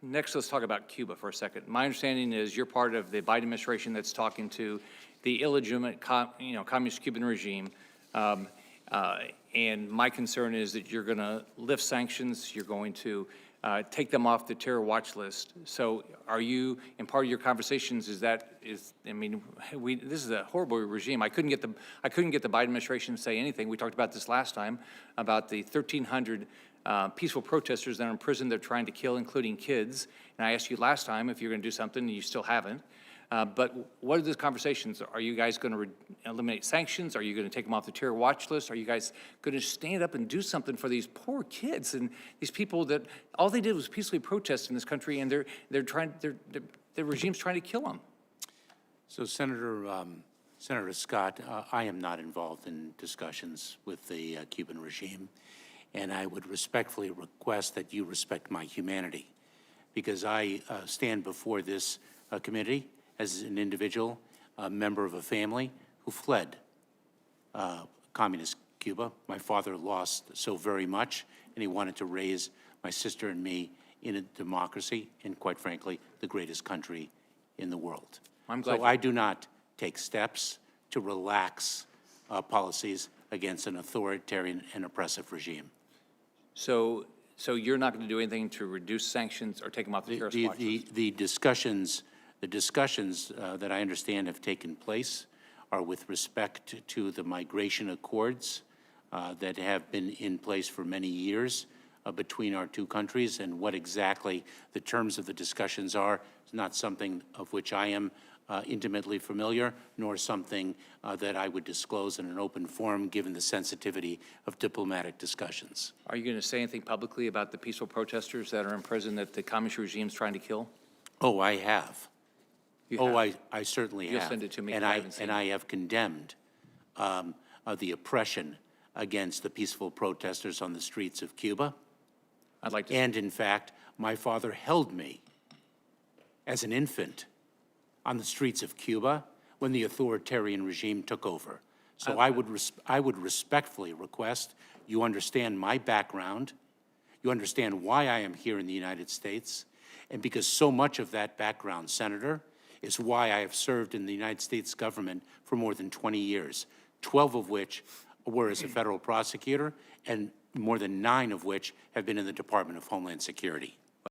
Next, let's talk about Cuba for a second. My understanding is you're part of the Biden administration that's talking to the illegitimate, communist Cuban regime. And my concern is that you're going to lift sanctions. You're going to take them off the terror watch list. So, are you? And part of your conversations is this is a horrible regime. I couldn't get the Biden administration to say anything. We talked about this last time about the 1,300 peaceful protesters that are in prison they're trying to kill, including kids. And I asked you last time if you're going to do something, and you still haven't. But what are those conversations? Are you guys going to eliminate sanctions? Are you going to take them off the terror watch list? Are you guys going to stand up and do something for these poor kids and these people that all they did was peacefully protest in this country, and the regime's trying to kill them? So, Senator Scott, I am not involved in discussions with the Cuban regime, and I would respectfully request that you respect my humanity, because I stand before this committee as an individual, a member of a family who fled communist Cuba. My father lost so very much, and he wanted to raise my sister and me in a democracy, and quite frankly, the greatest country in the world. So I do not take steps to relax policies against an authoritarian and oppressive regime. So you're not going to do anything to reduce sanctions or take them off the terrorist watch list? The discussions that I understand have taken place are with respect to the migration accords that have been in place for many years between our two countries, and what exactly the terms of the discussions are is not something of which I am intimately familiar, nor something that I would disclose in an open forum, given the sensitivity of diplomatic discussions. Are you going to say anything publicly about the peaceful protesters that are in prison that the communist regime is trying to kill? Oh, I have. I certainly have. You'll send it to me. And I have condemned the oppression against the peaceful protesters on the streets of Cuba. I'd like to. And in fact, my father held me as an infant on the streets of Cuba when the authoritarian regime took over. So I would respectfully request you understand my background, you understand why I am here in the United States, and because so much of that background, Senator, is why I have served in the United States government for more than 20 years, 12 of which were as a federal prosecutor, and more than 9 of which have been in the Department of Homeland Security.